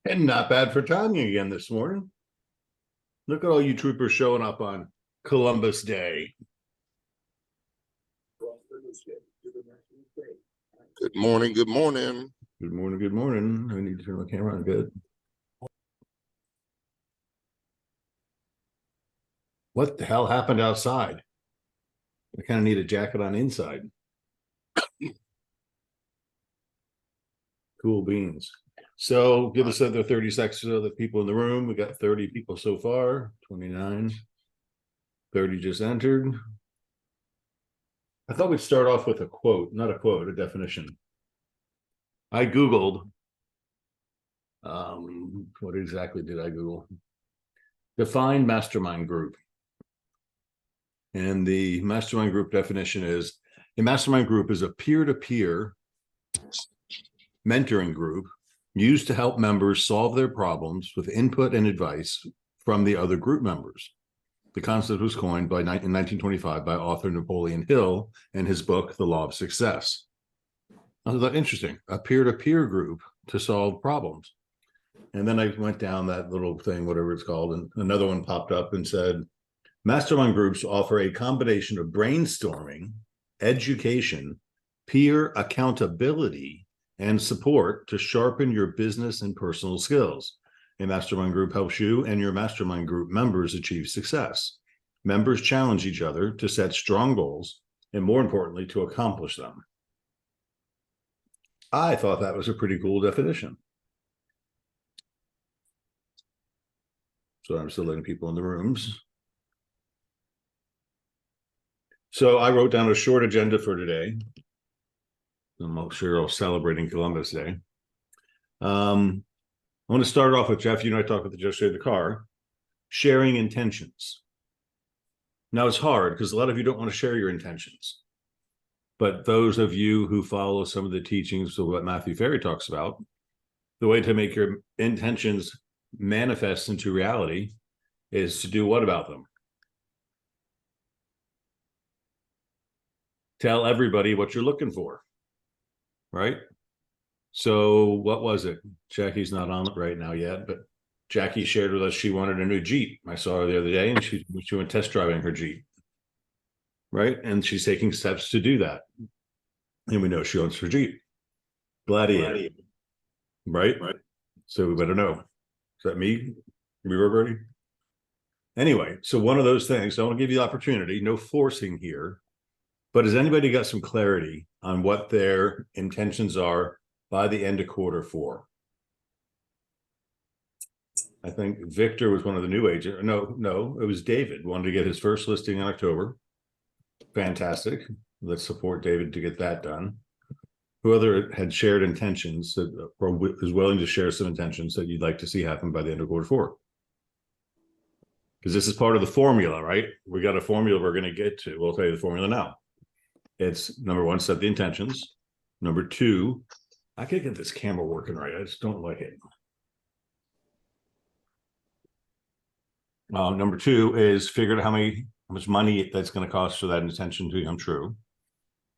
And not bad for timing again this morning. Look at all you troopers showing up on Columbus Day. Good morning. Good morning. Good morning. Good morning. I need to turn my camera on. Good. What the hell happened outside? I kind of need a jacket on inside. Cool beans. So give us another 30 seconds of the people in the room. We got 30 people so far, 29. 30 just entered. I thought we'd start off with a quote, not a quote, a definition. I Googled, what exactly did I Google? Define mastermind group. And the mastermind group definition is a mastermind group is a peer-to-peer mentoring group used to help members solve their problems with input and advice from the other group members. The concept was coined in 1925 by author Napoleon Hill in his book, The Law of Success. I thought interesting, a peer-to-peer group to solve problems. And then I went down that little thing, whatever it's called, and another one popped up and said, mastermind groups offer a combination of brainstorming, education, peer accountability, and support to sharpen your business and personal skills. A mastermind group helps you and your mastermind group members achieve success. Members challenge each other to set strong goals and, more importantly, to accomplish them. I thought that was a pretty cool definition. So I'm still letting people in the rooms. So I wrote down a short agenda for today. I'm sure I'm celebrating Columbus Day. I want to start off with Jeff. You and I talked about the yesterday in the car, sharing intentions. Now it's hard because a lot of you don't want to share your intentions. But those of you who follow some of the teachings of what Matthew Ferry talks about, the way to make your intentions manifest into reality is to do what about them? Tell everybody what you're looking for, right? So what was it? Jackie's not on it right now yet, but Jackie shared with us she wanted a new Jeep. I saw her the other day and she went test driving her Jeep, right? And she's taking steps to do that. And we know she wants her Jeep. Gladiator. Right? So we better know. Is that me? Reverberty? Anyway, so one of those things, I want to give you the opportunity, no forcing here, but has anybody got some clarity on what their intentions are by the end of Q4? I think Victor was one of the new agents. No, it was David. Wanted to get his first listing in October. Fantastic. Let's support David to get that done. Who other had shared intentions that, or is willing to share some intentions that you'd like to see happen by the end of Q4? Because this is part of the formula, right? We got a formula we're going to get to. We'll tell you the formula now. It's number one, set the intentions. Number two, I can't get this camera working right. I just don't like it. Number two is figure out how much money that's going to cost for that intention to become true.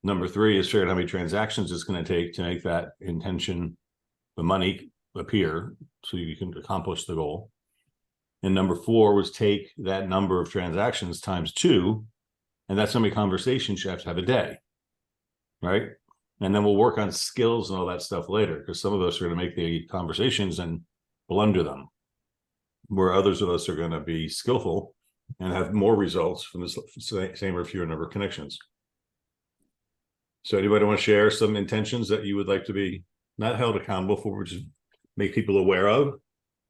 Number three is figure out how many transactions it's going to take to make that intention, the money, appear so you can accomplish the goal. And number four was take that number of transactions times 2, and that's how many conversations you have to have a day, right? And then we'll work on skills and all that stuff later, because some of us are going to make the conversations and blunder them, where others of us are going to be skillful and have more results from the same or fewer number of connections. So anybody want to share some intentions that you would like to be not held accountable for, which is make people aware of?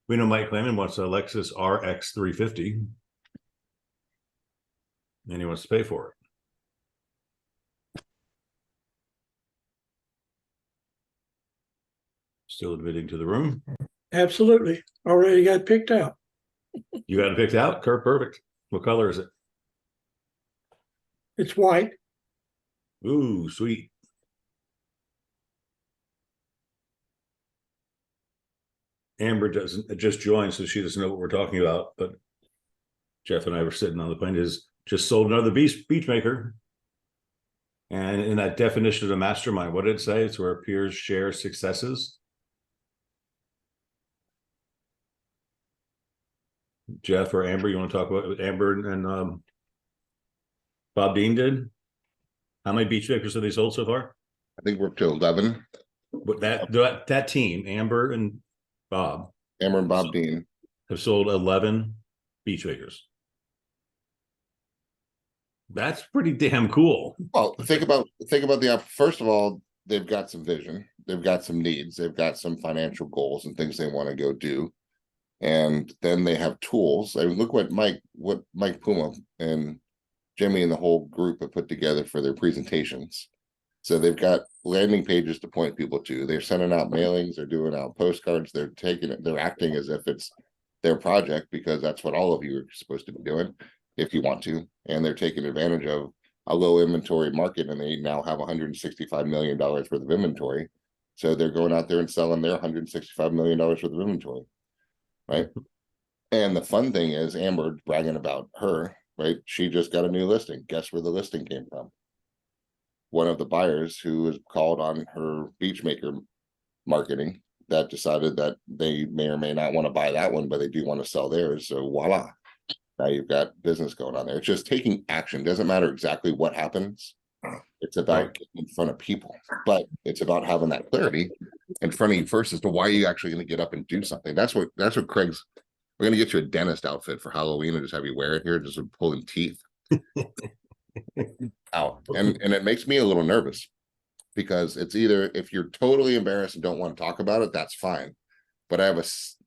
We know Mike Lehman wants a Lexus RX 350, and he wants to pay for it. Still admitting to the room. Absolutely. Already got picked out. You got it picked out? Kurt, perfect. What color is it? It's white. Ooh, sweet. Amber doesn't just joined, so she doesn't know what we're talking about. But Jeff and I were sitting on the plane. Just sold another beach maker. And in that definition of a mastermind, what did it say? It's where peers share successes. Jeff or Amber, you want to talk about what Amber and Bob Dean did? How many beach makers have they sold so far? I think we're up to 11. But that team, Amber and Bob, Amber and Bob Dean. have sold 11 beach makers. That's pretty damn cool. Well, think about first of all, they've got some vision, they've got some needs, they've got some financial goals and things they want to go do. And then they have tools. I mean, look what Mike Puma and Jimmy and the whole group have put together for their presentations. So they've got landing pages to point people to. They're sending out mailings, they're doing out postcards, they're acting as if it's their project, because that's what all of you are supposed to be doing if you want to. And they're taking advantage of a low inventory market, and they now have $165 million worth of inventory. So they're going out there and selling their $165 million worth of inventory, right? And the fun thing is Amber bragging about her, right? She just got a new listing. Guess where the listing came from? One of the buyers who was called on her beachmaker marketing that decided that they may or may not want to buy that one, but they do want to sell theirs. So voila, now you've got business going on there. It's just taking action. Doesn't matter exactly what happens. It's about getting in front of people, but it's about having that clarity in front of you first as to why are you actually going to get up and do something. That's what Craig's. We're going to get you a dentist outfit for Halloween and just have you wear it here, just pulling teeth out. And it makes me a little nervous, because it's either, if you're totally embarrassed and don't want to talk about it, that's fine. But I have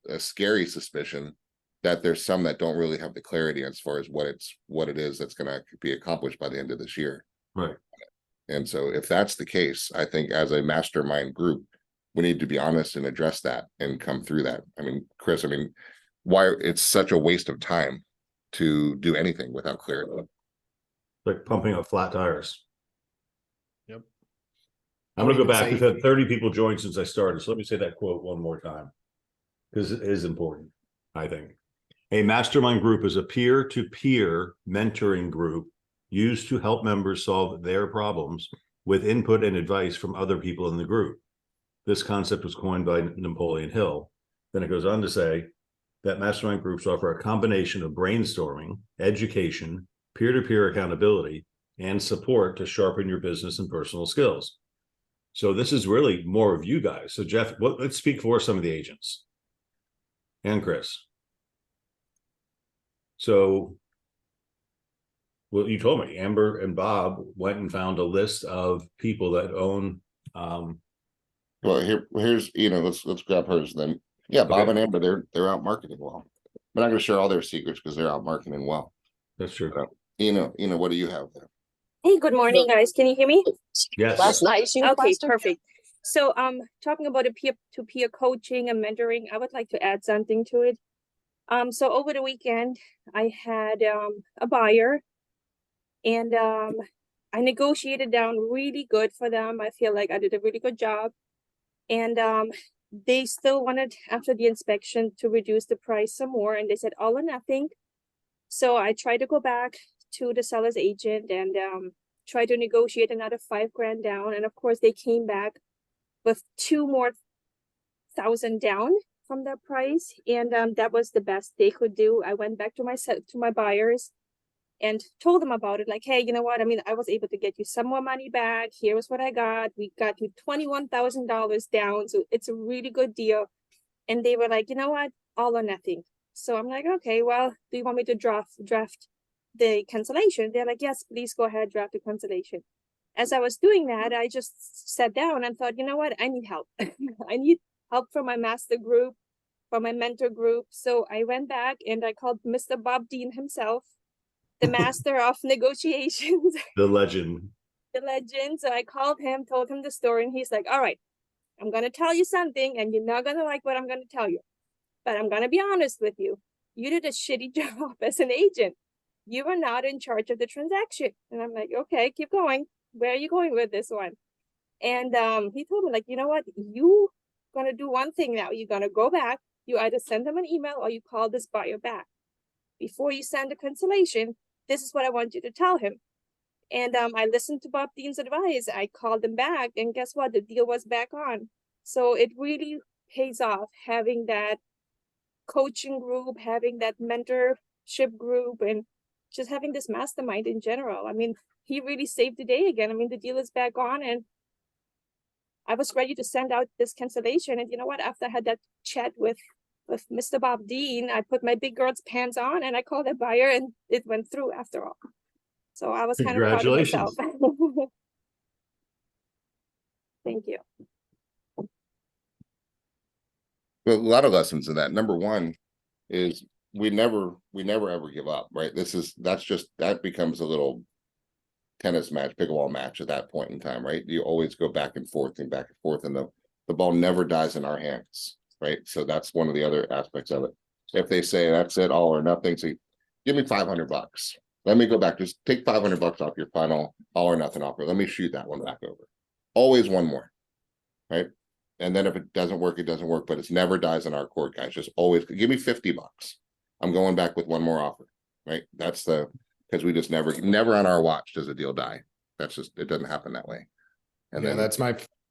a scary suspicion that there's some that don't really have the clarity as far as what it is that's going to be accomplished by the end of this year. Right. And so if that's the case, I think as a mastermind group, we need to be honest and address that and come through that. I mean, Chris, why it's such a waste of time to do anything without clarity. Like pumping up flat tires. Yep. I'm going to go back. We've had 30 people join since I started. So let me say that quote one more time, because it is important, I think. A mastermind group is a peer-to-peer mentoring group used to help members solve their problems with input and advice from other people in the group. This concept was coined by Napoleon Hill. Then it goes on to say that mastermind groups offer a combination of brainstorming, education, peer-to-peer accountability, and support to sharpen your business and personal skills. So this is really more of you guys. So Jeff, let's speak for some of the agents. And Chris. So, well, you told me Amber and Bob went and found a list of people that own. Well, here's let's grab hers then. Yeah, Bob Okay. and Amber, they're out marketing well. We're not going to share all their secrets because they're out marketing well. That's true. But, what do you have there? Hey, good morning, guys. Can you hear me? Yes. Last night, Okay, perfect. So, talking about a peer-to-peer coaching and mentoring, I would like to add something to it. So over the weekend, I had a buyer, and I negotiated down really good for them. I feel like I did a really good job, and they still wanted, after the inspection, to reduce the price some more, and they said all or nothing. So I tried to go back to the seller's agent and try to negotiate another $5,000 down. And of course, they came back with $2,000 more down from their price. And that was the best they could do. I went back to my buyers and told them about it. Like, hey, you know what? I was able to get you some more money back. Here was what I got. We got you $21,000 down. So it's a really good deal. And they were like, you know what? All or nothing. So I'm like, okay, well, do you want me to draft the cancellation? They're like, yes, please go ahead, draft the cancellation. As I was doing that, I just sat down and thought, you know what? I need help. I need help from my master group, from my mentor group. So I went back and I called Mr. Bob Dean himself, the master of negotiations. The legend. The legend. So I called him, told him the story, and he's like, all right, I'm going to tell you something, and you're not going to like what I'm going to tell you. But I'm going to be honest with you. You did a shitty job as an agent. You were not in charge of the transaction. And I'm like, okay, keep going. Where are you going with this one? And he told me, like, you know what? You going to do one thing now. You're going to go back. You either send them an email or you call this buyer back. Before you send a cancellation, this is what I want you to tell him. And I listened to Bob Dean's advice. I called him back, and guess what? The deal was back on. So it really pays off having that coaching group, having that mentorship group, and just having this mastermind in general. I mean, he really saved the day again. I mean, the deal is back on, and I was ready to send out this cancellation. And you know what? After I had that chat with Mr. Bob Dean, I put my big girl's pants on and I called the buyer, and it went through after all. So I was kind of proud of myself. Thank you. But a lot of lessons in that. Number one is we never ever give up, right? That becomes a little tennis match, pickleball match at that point in time, right? You always go back and forth, and the ball never dies in our hands, right? So that's one of the other aspects of it. If they say that's it, all or nothing, so give me $500. Let me go back, just take $500 off your final all or nothing offer. Let me shoot that one back over. Always one more, right? And then if it doesn't work, it doesn't work, but it's never dies in our court, guys. Just always give me $50. I'm going back with one more offer, right? That's because we just never on our watch does a deal die. That's just, it doesn't happen that way. And Yeah, then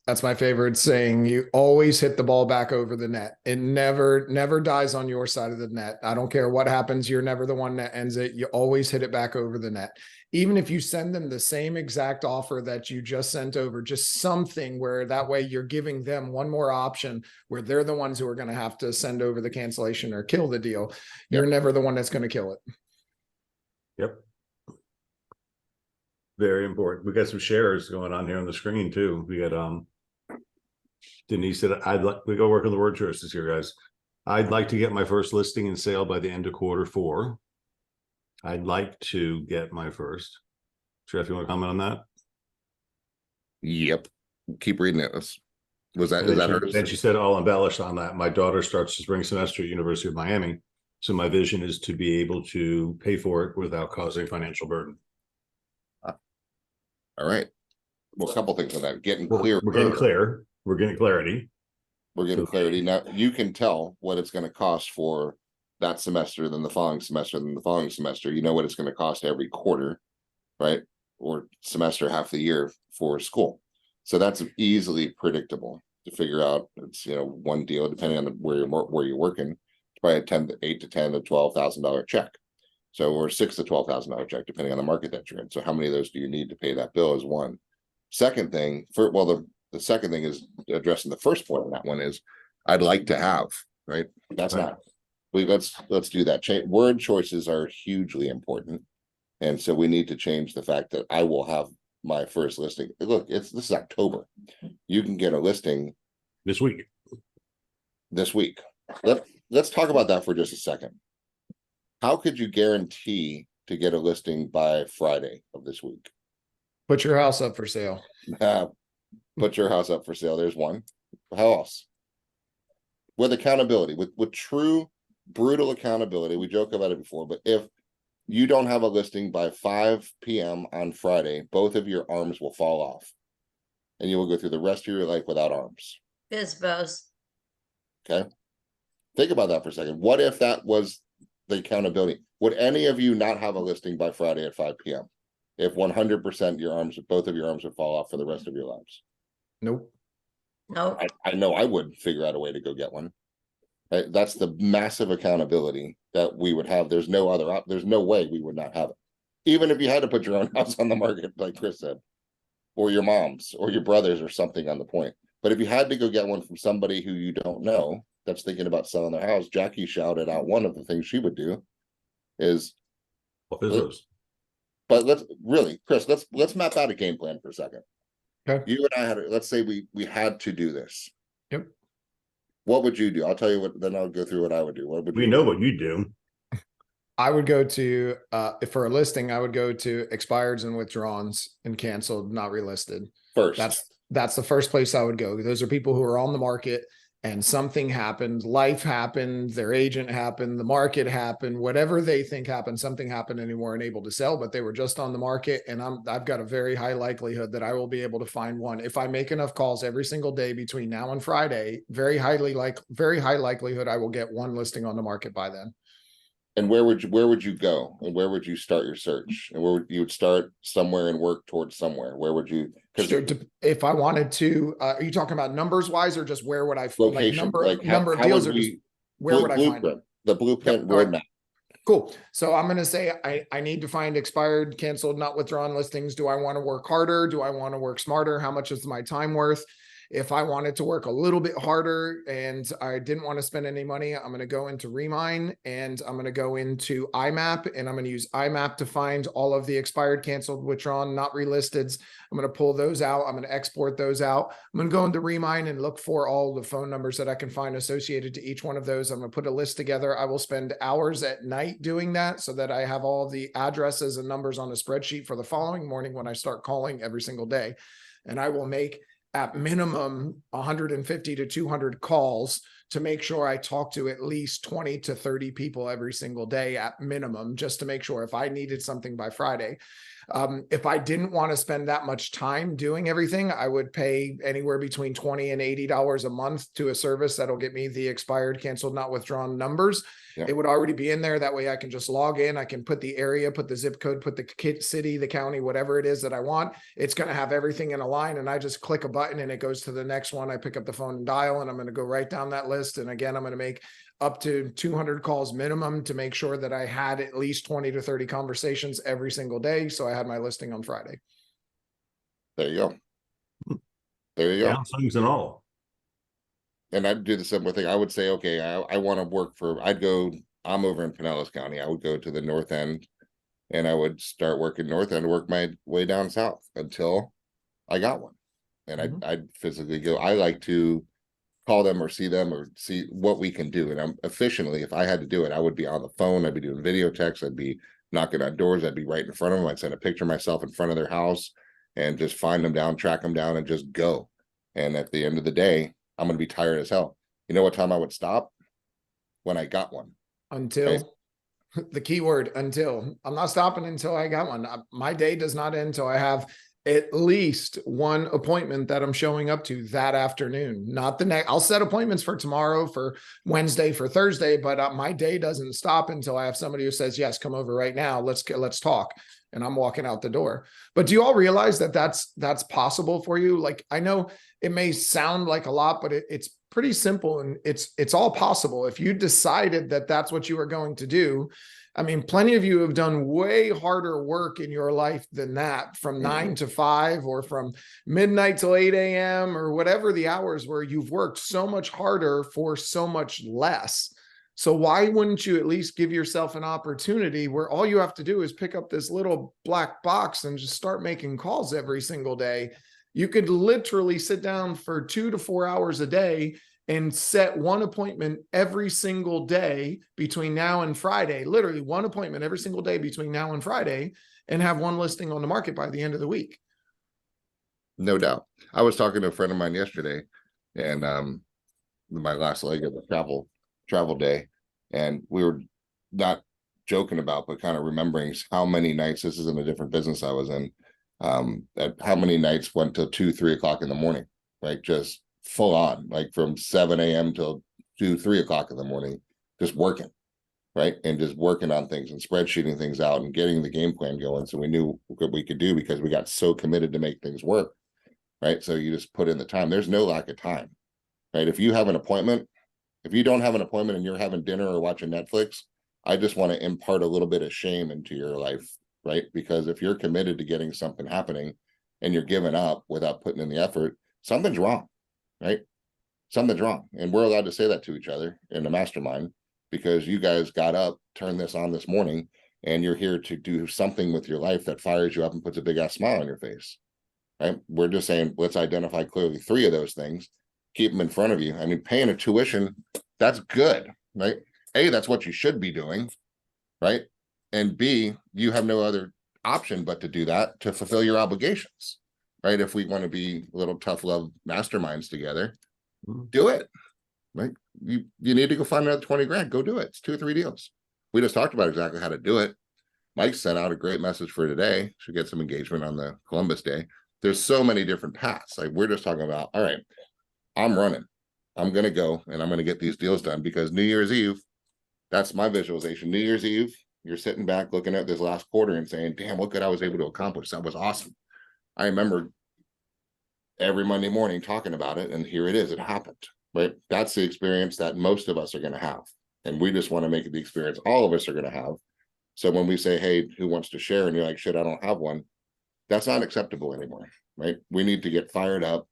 that's my favorite saying. You always hit the ball back over the net. It never dies on your side of the net. I don't care what happens. You're never the one that ends it. You always hit it back over the net. Even if you send them the same exact offer that you just sent over, just something where that way you're giving them one more option where they're the ones who are going to have to send over the cancellation or kill the deal. You're never the one that's going to kill it. Yep. Very important. We got some shares going on here on the screen too. We got Denise said, we go work on the word choices here, guys. I'd like to get my first listing and sale by the end of Q4. I'd like to get my first. Jeff, you want to comment on that? Yep. Keep reading it. Was that hers? And she said, I'll embellish on that. My daughter starts the spring semester at University of Miami. So my vision is to be able to pay for it without causing financial burden. All right. Well, a couple things on that. Getting clear. We're getting clear. We're getting clarity. We're getting clarity. Now you can tell what it's going to cost for that semester, then the following semester, then the following semester. You know what it's going to cost every quarter, right? Or semester, half the year for school. So that's easily predictable to figure out. It's, one deal, depending on where you're working, it's probably $8,000 to $10,000 to $12,000 check. So, or $6,000 to $12,000 check, depending on the market that you're in. So how many of those do you need to pay that bill is one. Second thing, the second thing is addressing the first point on that one is I'd like to have, right? That's right. Let's do that. Word choices are hugely important. And so we need to change the fact that I will have my first listing. Look, this is October. You can get a listing This week. Let's talk about that for just a second. How could you guarantee to get a listing by Friday of this week? Put your house up for sale. Put your house up for sale. There's one. How else? With accountability, with true brutal accountability. We joke about it before, but if you don't have a listing by 5 p.m. on Friday, both of your arms will fall off. And you will go through the rest of your life without arms. Bizbos. Okay. Think about that for a second. What if that was the accountability? Would any of you not have a listing by Friday at 5 p.m. if 100% both of your arms would fall off for the rest of your lives? Nope. Nope. I know I would figure out a way to go get one. Right? That's the massive accountability that we would have. There's no way we would not have it. Even if you had to put your own house on the market, like Chris said, or your mom's or your brother's or something on the point. But if you had to go get one from somebody who you don't know that's thinking about selling their house, Jackie shouted out one of the things she would do is, but Chris, let's map out a game plan for a second. Okay. You and I let's say we had to do this. Yep. What would you do? I'll tell you what, then I'll go through what I would do. We know what you do. I would go to, for a listing, I would go to expireds and withdrawns and canceled, not relisted. First. That's the first place I would go. Those are people who are on the market and something happened, life happened, their agent happened, the market happened, whatever they think happened, something happened and they weren't able to sell, but they were just on the market. And I've got a very high likelihood that I will be able to find one. If I make enough calls every single day between now and Friday, very high likelihood I will get one listing on the market by then. And where would you go? And where would you start your search? And where you would start somewhere and work towards somewhere? Where would you? If I wanted to, are you talking about numbers wise or just where would I location? number of deals? Where would I find it? Blueprint, the blueprint all right. roadmap. Cool. So I'm going to say I need to find expired, canceled, not withdrawn listings. Do I want to work harder? Do I want to work smarter? How much is my time worth? If I wanted to work a little bit harder and I didn't want to spend any money, I'm going to go into Remine and I'm going to go into IMAP and I'm going to use IMAP to find all of the expired, canceled, withdrawn, not relisted. I'm going to pull those out. I'm going to export those out. I'm going to go into Remine and look for all the phone numbers that I can find associated to each one of those. I'm going to put a list together. I will spend hours at night doing that so that I have all the addresses and numbers on a spreadsheet for the following morning when I start calling every single day. And I will make at minimum 150 to 200 calls to make sure I talk to at least 20 to 30 people every single day at minimum, just to make sure if I needed something by Friday. If I didn't want to spend that much time doing everything, I would pay anywhere between $20 and $80 a month to a service that'll get me the expired, canceled, not withdrawn numbers. Yeah. It would already be in there. That way I can just log in. I can put the area, put the zip code, put the city, the county, whatever it is that I want. It's going to have everything in a line and I just click a button and it goes to the next one. I pick up the phone and dial and I'm going to go right down that list. And again, I'm going to make up to 200 calls minimum to make sure that I had at least 20 to 30 conversations every single day. So I had my listing on Friday. There you go. There you go. Downsides and all. And I'd do the similar thing. I would say, okay, I want to work for, I'm over in Pinellas County. I would go to the north end and I would start working north end, work my way down south until I got one. And I'd physically go. I like to call them or see what we can do. And I'm efficiently, if I had to do it, I would be on the phone. I'd be doing video texts. I'd be knocking on doors. I'd be right in front of them. I'd send a picture of myself in front of their house and just find them down, track them down and just go. And at the end of the day, I'm going to be tired as hell. You know what time I would stop? When I got one. Until the key word, until. I'm not stopping until I got one. My day does not end until I have at least one appointment that I'm showing up to that afternoon. Not the next. I'll set appointments for tomorrow, for Wednesday, for Thursday, but my day doesn't stop until I have somebody who says, yes, come over right now. Let's talk. And I'm walking out the door. But do you all realize that that's possible for you? Like, I know it may sound like a lot, but it's pretty simple and it's all possible. If you decided that that's what you were going to do, I mean, plenty of you have done way harder work in your life than that, from 9 to 5 or from midnight till 8 a.m. or whatever the hours where you've worked so much harder for so much less. So why wouldn't you at least give yourself an opportunity where all you have to do is pick up this little black box and just start making calls every single day? You could literally sit down for 2 to 4 hours a day and set one appointment every single day between now and Friday, literally one appointment every single day between now and Friday, and have one listing on the market by the end of the week. No doubt. I was talking to a friend of mine yesterday and my last leg of the travel day, and we were not joking about, but kind of remembering how many nights, this is in a different business I was in, at how many nights went till 2-3 o'clock in the morning, right? Just full on, like from 7 a.m. till 2-3 o'clock in the morning, just working, right? And just working on things and spreadsheeting things out and getting the game plan going. So we knew what we could do because we got so committed to make things work, right? So you just put in the time. There's no lack of time, right? If you have an appointment, if you don't have an appointment and you're having dinner or watching Netflix, I just want to impart a little bit of shame into your life, right? Because if you're committed to getting something happening and you're giving up without putting in the effort, something's wrong, right? Something's wrong. And we're allowed to say that to each other in the mastermind because you guys got up, turned this on this morning, and you're here to do something with your life that fires you up and puts a big ass smile on your face, right? We're just saying, let's identify clearly 3 of those things. Keep them in front of you. I mean, paying a tuition, that's good, right? A, that's what you should be doing, right? And B, you have no other option but to do that to fulfill your obligations, right? If we want to be little tough love masterminds together, do it, right? You need to go find another 20 grand, go do it. It's 2 or 3 deals. We just talked about exactly how to do it. Mike sent out a great message for today. Should get some engagement on the Columbus Day. There's so many different paths. Like we're just talking about, all right, I'm running. I'm going to go and I'm going to get these deals done because New Year's Eve, that's my visualization. New Year's Eve, you're sitting back looking at this last quarter and saying, damn, look what I was able to accomplish. That was awesome. I remember every Monday morning talking about it, and here it is. It happened, right? That's the experience that most of us are going to have. And we just want to make it the experience all of us are going to have. So when we say, hey, who wants to share? And you're like, shit, I don't have one. That's not acceptable anymore, right? We need to get fired up,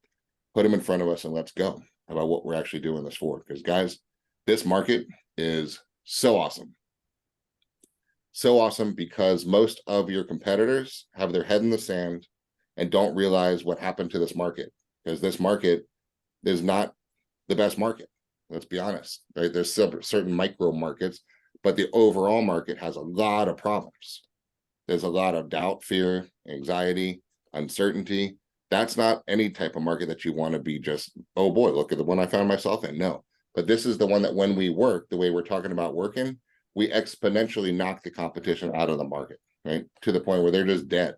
put them in front of us, and let's go about what we're actually doing this for. Because guys, this market is so awesome. So awesome because most of your competitors have their head in the sand and don't realize what happened to this market, because this market is not the best market. Let's be honest, right? There's certain micro markets, but the overall market has a lot of problems. There's a lot of doubt, fear, anxiety, uncertainty. That's not any type of market that you want to be just, oh boy, look at the one I found myself in. No, but this is the one that when we work, the way we're talking about working, we exponentially knock the competition out of the market, right? To the point where they're just dead.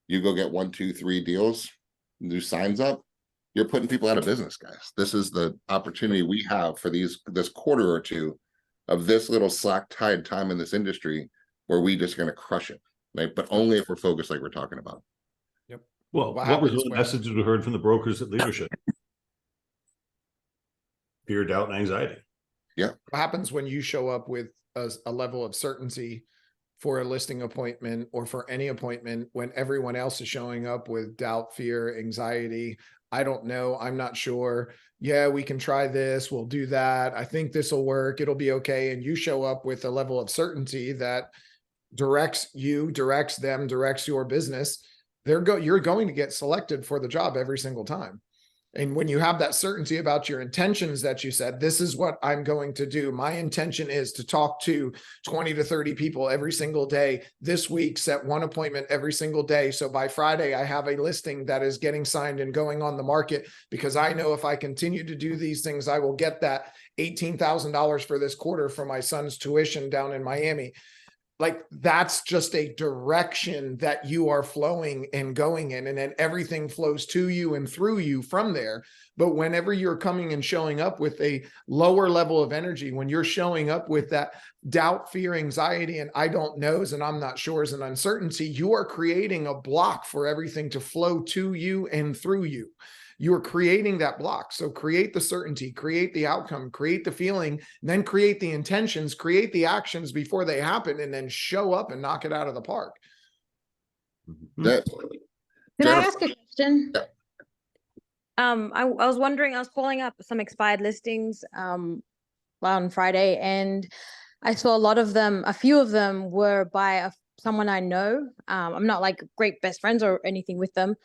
You go get 1, 2, 3 deals, new signs up, you're putting people out of business, guys. This is the opportunity we have for this quarter or two of this little slack tide time in this industry where we just going to crush it, right? But only if we're focused like we're talking about. Well, What what was happens the when- messages we heard from the brokers at leadership? Fear, doubt, and anxiety. What happens when you show up with a level of certainty for a listing appointment or for any appointment when everyone else is showing up with doubt, fear, anxiety? I don't know. I'm not sure. Yeah, we can try this. We'll do that. I think this will work. It'll be okay. And you show up with a level of certainty that directs you, directs them, directs your business. You're going to get selected for the job every single time. And when you have that certainty about your intentions that you said, this is what I'm going to do. My intention is to talk to 20 to 30 people every single day. This week, set one appointment every single day. So by Friday, I have a listing that is getting signed and going on the market, because I know if I continue to do these things, I will get that $18,000 for this quarter for my son's tuition down in Miami. Like, that's just a direction that you are flowing and going in, and then everything flows to you and through you from there. But whenever you're coming and showing up with a lower level of energy, when you're showing up with that doubt, fear, anxiety, and I don't knows, and I'm not sures, and uncertainty, you are creating a block for everything to flow to you and through you. You are creating that block. So create the certainty, create the outcome, create the feeling, then create the intentions, create the actions before they happen, and then show up and knock it out of the park. That, Can I Jennifer- ask a question? Yeah. I was wondering, I was pulling up some expired listings on Friday, and I saw a few of them were by someone I know. I'm not like great best friends or anything with them,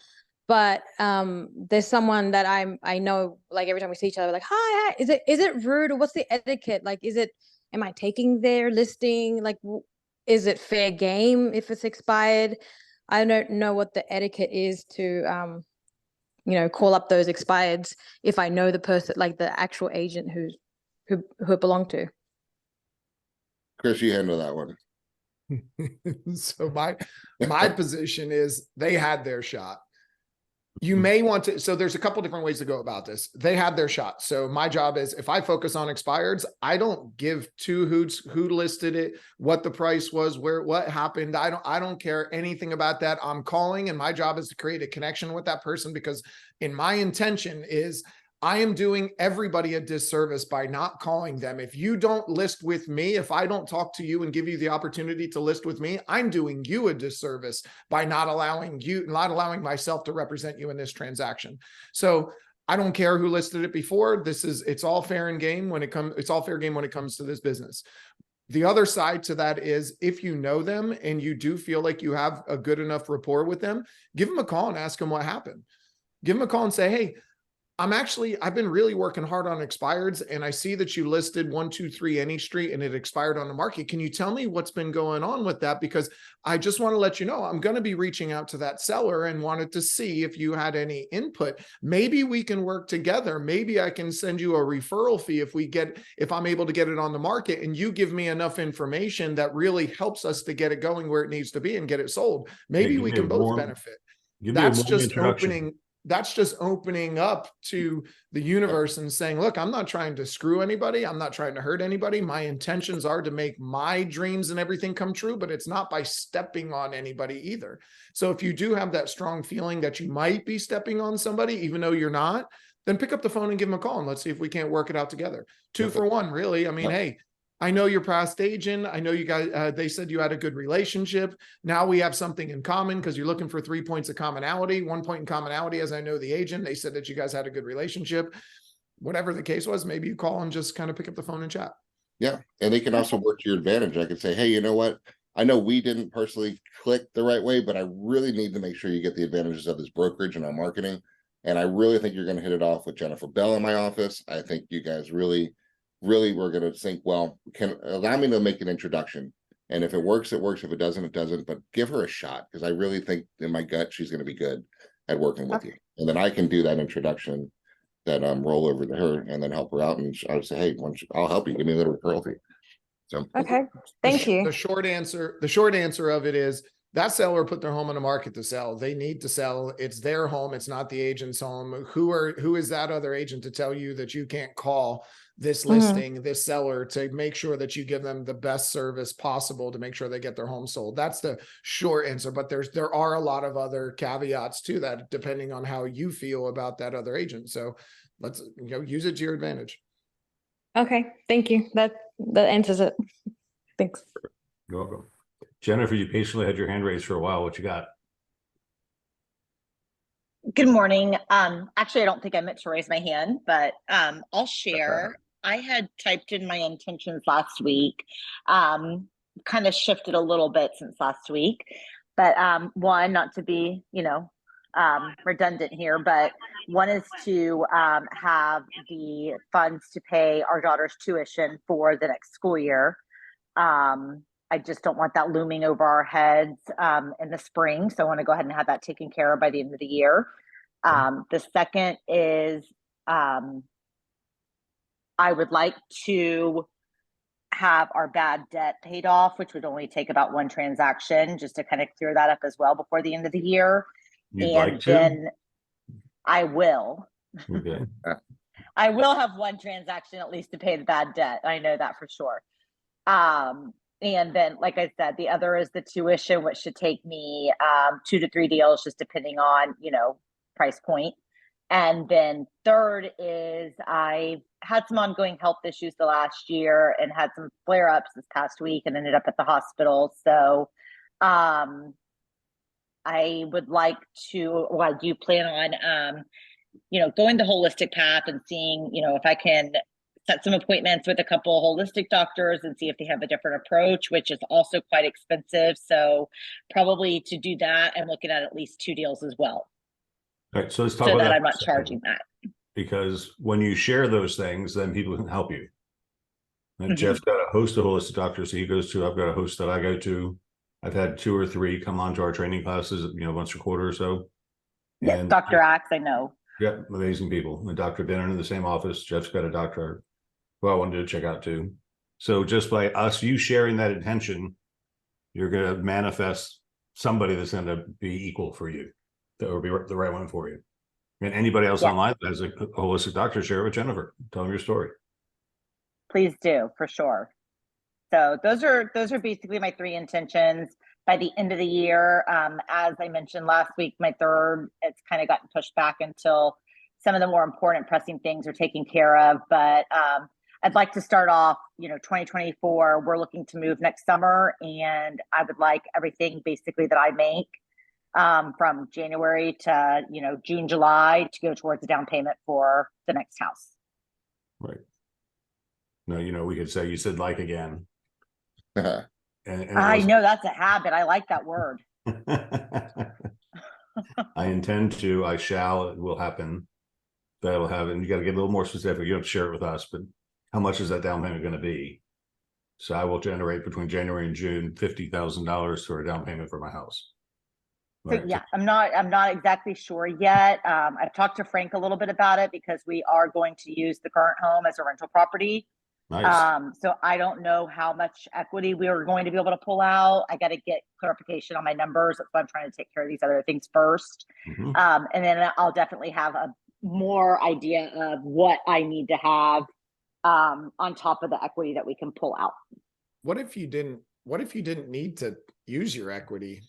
but there's someone that I know, like every time we see each other, like, hi, is it rude, or what's the etiquette? Like, am I taking their listing? Like, is it fair game if it's expired? I don't know what the etiquette is to call up those expireds if I know the person, like the actual agent who it belonged to. Chris, you handle that one. So my position is they had their shot. You may want to, so there's a couple different ways to go about this. They had their shot. So my job is, if I focus on expireds, I don't give two hoots who listed it, what the price was, what happened. I don't care anything about that. I'm calling, and my job is to create a connection with that person, because in my intention is I am doing everybody a disservice by not calling them. If you don't list with me, if I don't talk to you and give you the opportunity to list with me, I'm doing you a disservice by not allowing myself to represent you in this transaction. So I don't care who listed it before. It's all fair game when it comes to this business. The other side to that is, if you know them and you do feel like you have a good enough rapport with them, give them a call and ask them what happened. Give them a call and say, hey, I've been really working hard on expireds, and I see that you listed 123 Any Street and it expired on the market. Can you tell me what's been going on with that? Because I just want to let you know, I'm going to be reaching out to that seller and wanted to see if you had any input. Maybe we can work together. Maybe I can send you a referral fee if I'm able to get it on the market, and you give me enough information that really helps us to get it going where it needs to be and get it sold. Maybe we can both benefit. That's just opening up to the universe and saying, look, I'm not trying to screw anybody. I'm not trying to hurt anybody. My intentions are to make my dreams and everything come true, but it's not by stepping on anybody either. So if you do have that strong feeling that you might be stepping on somebody, even though you're not, then pick up the phone and give them a call and let's see if we can't work it out together. 2 Yep. for 1, really. I mean, Yep. hey, I know your past agent. I know you guys, they said you had a good relationship. Now we have something in common because you're looking for 3 points of commonality. 1 point in commonality, as I know the agent, they said that you guys had a good relationship. Whatever the case was, maybe you call and just kind of pick up the phone and chat. Yeah, and they can also work to your advantage. I could say, hey, you know what? I know we didn't personally click the right way, but I really need to make sure you get the advantages of this brokerage and our marketing. And I really think you're going to hit it off with Jennifer Bell in my office. I think you guys really were going to think, well, can allow me to make an introduction. And if it works, it works. If it doesn't, it doesn't. But give her a shot because I really think in my gut she's going to be good at working with you. And then I can do that introduction, that roll over to her, and then help her out. And I would say, hey, I'll help you. Give me a little referral fee. So Okay, thank you. The short answer of it is that seller put their home on the market to sell. They need to sell. It's their home. It's not the agent's home. Who is that other agent to tell you that you can't call this listing, this seller, to make sure that you give them the best service possible to make sure they get their home sold? That's the short answer. But there are a lot of other caveats to that, depending on how you feel about that other agent. So let's use it to your advantage. Okay, thank you. That answers it. Thanks. You're welcome. Jennifer, you patiently had your hand raised for a while. What you got? Good morning. Actually, I don't think I meant to raise my hand, but I'll share. I had typed in my intentions last week, kind of shifted a little bit since last week, but one, not to be, redundant here, but one is to have the funds to pay our daughter's tuition for the next school year. I just don't want that looming over our heads in the spring. So I want to go ahead and have that taken care of by the end of the year. The second is I would like to have our bad debt paid off, which would only take about one transaction, just to kind of clear that up as well before the end of the year. You'd like to? Then I will. Okay. I will have one transaction at least to pay the bad debt. I know that for sure. And then, like I said, the other is the tuition, which should take me 2 to 3 deals, just depending on, price point. And then third is I had some ongoing health issues the last year and had some flare-ups this past week and ended up at the hospital. So I would like to, well, I do plan on, going the holistic path and seeing, if I can set some appointments with a couple of holistic doctors and see if they have a different approach, which is also quite expensive. So probably to do that, I'm looking at least 2 deals as well. All right, so let's talk So about that that I'm for a not second. charging that. Because when you share those things, then people can help you. And Jeff's got a host of holistic doctors that he goes to. I've got a host that I go to. I've had 2 or 3 come on to our training classes, once a quarter or so. Yes, And Dr. Axe, I know. yeah, amazing people. And Dr. Benner in the same office. Jeff's got a doctor who I wanted to check out too. So just by you sharing that intention, you're going to manifest somebody that's going to be equal for you, that will be the right one for you. And anybody else online that has a holistic doctor, share it with Jennifer. Tell them your story. Please do, for sure. So those are basically my 3 intentions. By the end of the year, as I mentioned last week, my third, it's kind of gotten pushed back until some of the more important pressing things are taken care of. But I'd like to start off, 2024, we're looking to move next summer, and I would like everything basically that I make from January to, June, July to go towards the down payment for the next house. Right. No, we could say, you said like again. And I know that's a habit. I like that word. I intend to, I shall, it will happen. That'll happen. You got to get a little more specific. You have to share it with us, but how much is that down payment going to be? So I will generate between January and June $50,000 for a down payment for my house. So yeah, I'm not exactly sure yet. I've talked to Frank a little bit about it because we are going to use the current home as a rental property. Nice. So I don't know how much equity we are going to be able to pull out. I got to get clarification on my numbers. That's why I'm trying to take care of these other things first. And then I'll definitely have a more idea of what I need to have on top of the equity that we can pull out. What if you didn't need to use your equity?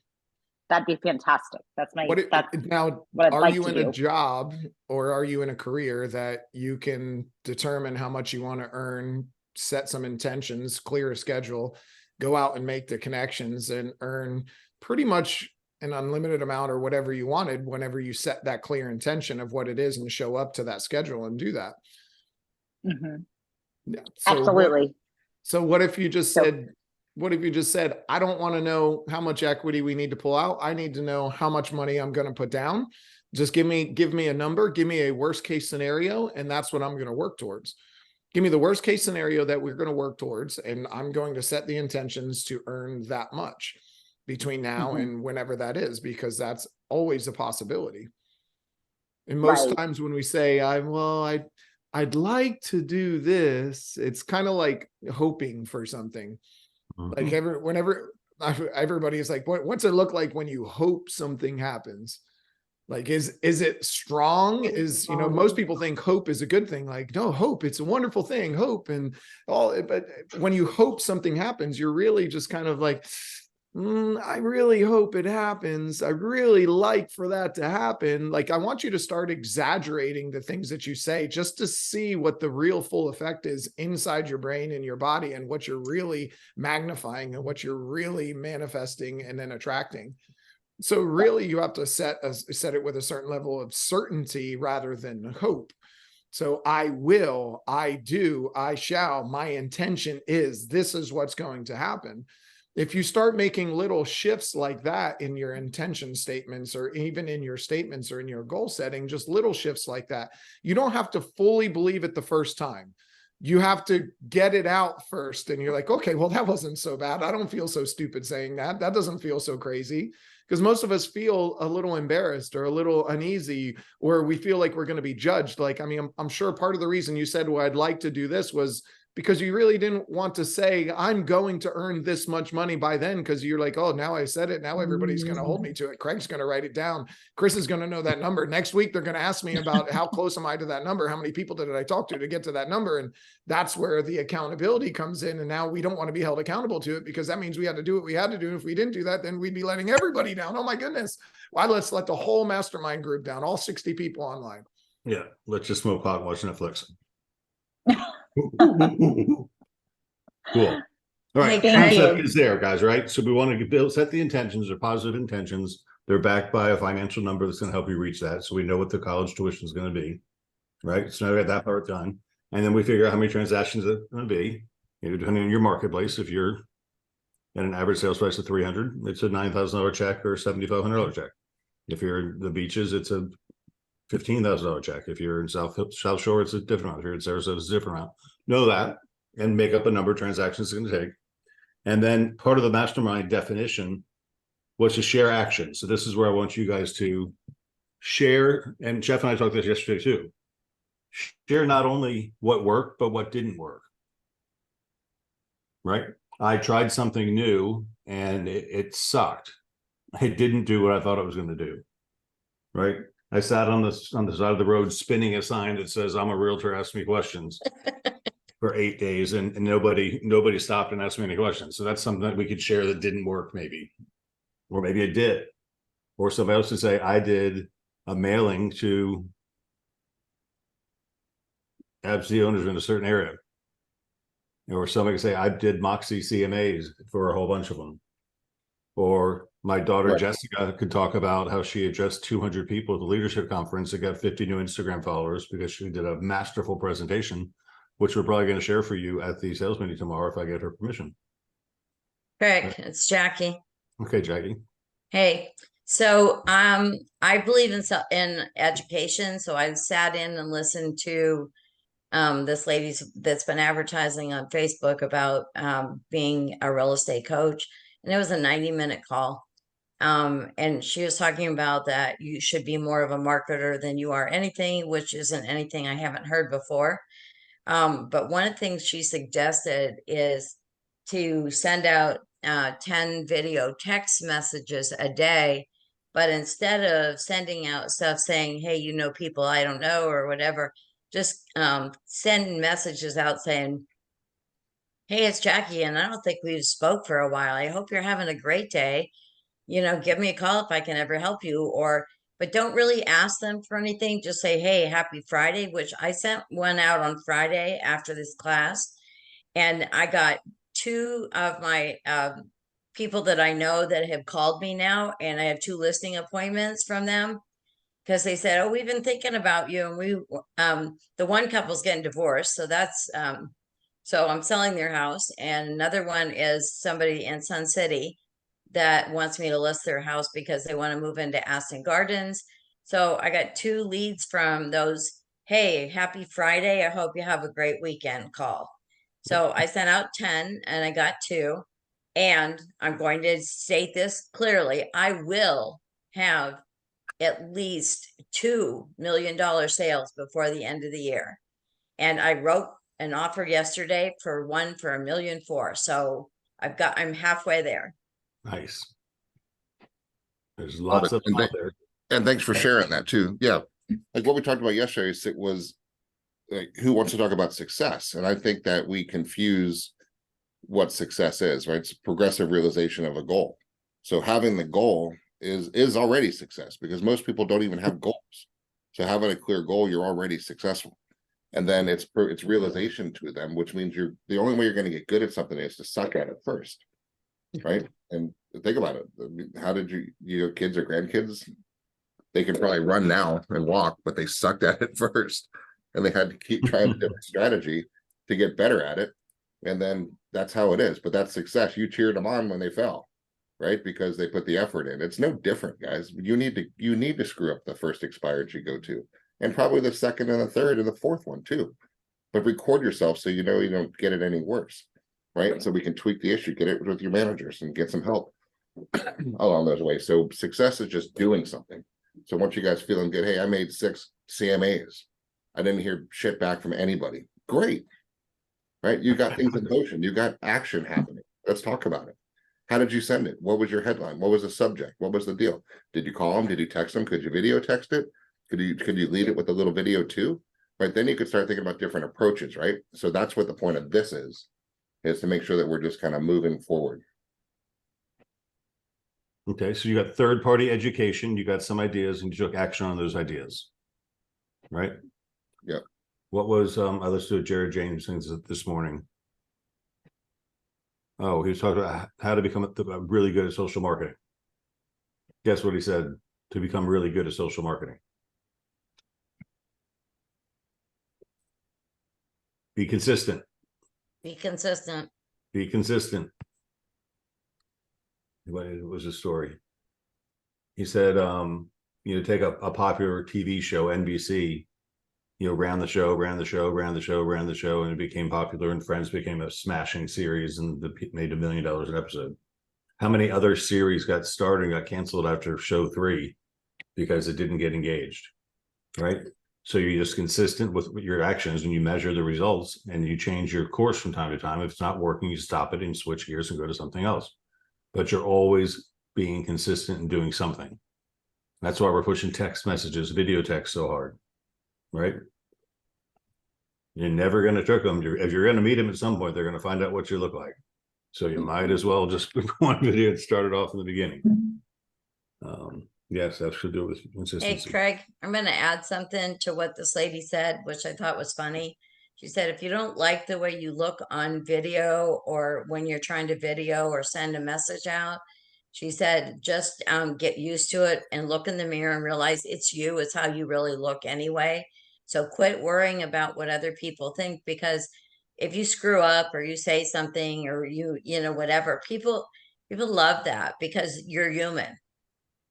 that'd be fantastic. That's Now, what I'd are like you to in a do. job or are you in a career that you can determine how much you want to earn, set some intentions, clear a schedule, go out and make the connections and earn pretty much an unlimited amount or whatever you wanted whenever you set that clear intention of what it is and show up to that schedule and do that? Mhm. Yeah. So Absolutely. what if you just So- said, I don't want to know how much equity we need to pull out. I need to know how much money I'm going to put down. Just give me a number, give me a worst case scenario, and that's what I'm going to work towards. Give me the worst case scenario that we're going to work towards, and I'm going to set the intentions to earn that much between now and whenever that is, because that's always a possibility. And most Right. times when we say, I'd like to do this, it's kind of like hoping for something. Like whenever everybody is like, what's it look like when you hope something happens? Like, is it strong? Most people think hope is a good thing. Like, no, hope, it's a wonderful thing, hope and all. But when you hope something happens, you're really just kind of like, I really hope it happens. I really like for that to happen. Like, I want you to start exaggerating the things that you say just to see what the real full effect is inside your brain and your body, and what you're really magnifying and what you're really manifesting and then attracting. So really you have to set it with a certain level of certainty rather than hope. So I will, I do, I shall, my intention is, this is what's going to happen. If you start making little shifts like that in your intention statements, or even in your statements or in your goal setting, just little shifts like that, you don't have to fully believe it the first time. You have to get it out first. And you're like, okay, well, that wasn't so bad. I don't feel so stupid saying that. That doesn't feel so crazy. Because most of us feel a little embarrassed or a little uneasy, or we feel like we're going to be judged. Like, I mean, I'm sure part of the reason you said, well, I'd like to do this was because you really didn't want to say, I'm going to earn this much money by then, because you're like, oh, now I said it. Now everybody's going to hold me to it. Craig's going to write it down. Chris is going to know that number. Next week, they're going to ask me about how close am I to that number? How many people did I talk to get to that number? And that's where the accountability comes in. And now we don't want to be held accountable to it, because that means we had to do what we had to do. And if we didn't do that, then we'd be letting everybody down. Oh my goodness. Why let's let the whole mastermind group down, all 60 people online. Yeah, let's just smoke pot, watch Netflix. Cool. All right, Thank concept you. is there, guys, right? So we want to set the intentions, or positive intentions. They're backed by a financial number that's going to help you reach that. So we know what the college tuition is going to be, right? So now we got that part done. And then we figure out how many transactions it's going to be, depending on your marketplace. If you're at an average sales price of 300, it's a $9,000 check or a $7,500 check. If you're in the beaches, it's a $15,000 check. If you're in South Shore, it's a different amount. If you're in Sarasota, it's a different amount. Know that and make up a number of transactions it's going to take. And then part of the mastermind definition was to share action. So this is where I want you guys to share. And Jeff and I talked about this yesterday too. Share not only what worked, but what didn't work. Right? I tried something new and it sucked. It didn't do what I thought it was going to do. Right? I sat on the side of the road spinning a sign that says, I'm a realtor, ask me questions for 8 days, and nobody stopped and asked me any questions. So that's something that we could share that didn't work, maybe. Or maybe it did. Or somebody else would say, I did a mailing to absentee owners in a certain area. Or somebody could say, I did Moxie CMAs for a whole bunch of them. Or my daughter, Right. Jessica, could talk about how she addressed 200 people at the leadership conference and got 50 new Instagram followers because she did a masterful presentation, which we're probably going to share for you at the sales meeting tomorrow if I get her permission. Craig, it's Jackie. Okay, Jackie. Hey, so I believe in education, so I've sat in and listened to this lady that's been advertising on Facebook about being a real estate coach, and it was a 90-minute call. And she was talking about that you should be more of a marketer than you are anything, which isn't anything I haven't heard before. But one of the things she suggested is to send out 10 video text messages a day, but instead of sending out stuff saying, hey, you know, people I don't know or whatever, just send messages out saying, hey, it's Jackie, and I don't think we've spoke for a while. I hope you're having a great day. give me a call if I can ever help you, but don't really ask them for anything. Just say, hey, happy Friday, which I sent one out on Friday after this class. And I got two of my people that I know that have called me now, and I have 2 listing appointments from them because they said, oh, we've been thinking about you. And the one couple's getting divorced. So so I'm selling their house. And another one is somebody in Sun City that wants me to list their house because they want to move into Aston Gardens. So I got 2 leads from those. Hey, happy Friday. I hope you have a great weekend call. So I sent out 10 and I got 2. And I'm going to state this clearly. I will have at least $2 million sales before the end of the year. And I wrote an offer yesterday for one for $1.4 million. So I'm halfway there. Nice. There's lots of them out there. And thanks for sharing that too. Yeah. Like what we talked about yesterday was like, who wants to talk about success? And I think that we confuse what success is, right? It's progressive realization of a goal. So having the goal is already success because most people don't even have goals. So having a clear goal, you're already successful. And then it's realization to them, which means the only way you're going to get good at something is to suck at it first, right? And think about it. I mean, how did your kids or grandkids? They can probably run now and walk, but they sucked at it first, and they had to keep trying a different strategy to get better at it. And then that's how it is. But that's success. You cheered them on when they fell, right? Because they put the effort in. It's no different, guys. You need to screw up the first expired you go to, and probably the second and the third and the fourth one too. But record yourself so you don't get it any worse, right? So we can tweak the issue, get it with your managers, and get some help along those ways. So success is just doing something. So once you guys feeling good, hey, I made 6 CMAs. I didn't hear shit back from anybody. Great. Right? You got things in motion. You got action happening. Let's talk about it. How did you send it? What was your headline? What was the subject? What was the deal? Did you call them? Did you text them? Could you video text it? Could you lead it with a little video too? Right? Then you could start thinking about different approaches, right? So that's what the point of this is to make sure that we're just kind of moving forward. Okay, so you got third-party education, you got some ideas, and you took action on those ideas, right? Yeah. What was I listened to Jared James this morning. Oh, he was talking about how to become really good at social marketing. Guess what he said? To become really good at social marketing. Be consistent. Be consistent. Be consistent. What was his story? He said, take a popular TV show, NBC, ran the show, and it became popular, and Friends became a smashing series and made $1 million an episode. How many other series got started and got canceled after show 3 because it didn't get engaged, right? So you're just consistent with your actions, and you measure the results, and you change your course from time to time. If it's not working, you stop it and switch gears and go to something else. But you're always being consistent and doing something. That's why we're pushing text messages, video text so hard, right? You're never going to trick them. If you're going to meet them at some point, they're going to find out what you look like. So you might as well just put one video and start it off in the beginning. Yes, that should do with consistency. Hey, Craig, I'm going to add something to what this lady said, which I thought was funny. She said, if you don't like the way you look on video or when you're trying to video or send a message out, she said, just get used to it and look in the mirror and realize it's you. It's how you really look anyway. So quit worrying about what other people think, because if you screw up or you say something or whatever, people love that because you're human.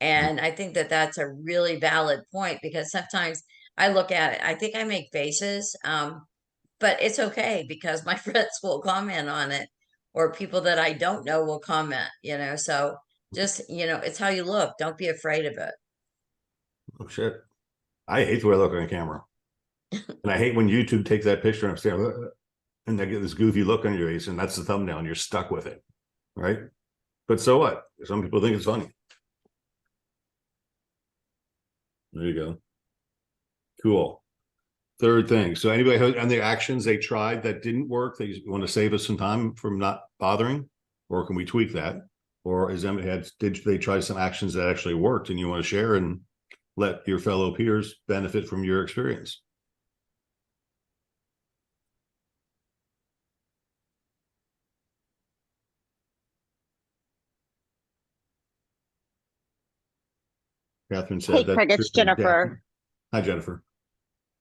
And I think that that's a really valid point, because sometimes I look at it, I think I make faces, but it's okay because my friends will comment on it, or people that I don't know will comment, so just, it's how you look. Don't be afraid of it. Oh, shit. I hate the way I look on camera. And I hate when YouTube takes that picture and I'm staring, and they get this goofy look on your face, and that's the thumbnail, and you're stuck with it, right? But so what? Some people think it's funny. There you go. Cool. Third thing. So anybody on the actions they tried that didn't work, they want to save us some time from not bothering, or can we tweak that? Or did they try some actions that actually worked and you want to share and let your fellow peers benefit from your experience? Catherine Hey, said that's Craig, it's true. Yeah. Jennifer. Hi, Jennifer.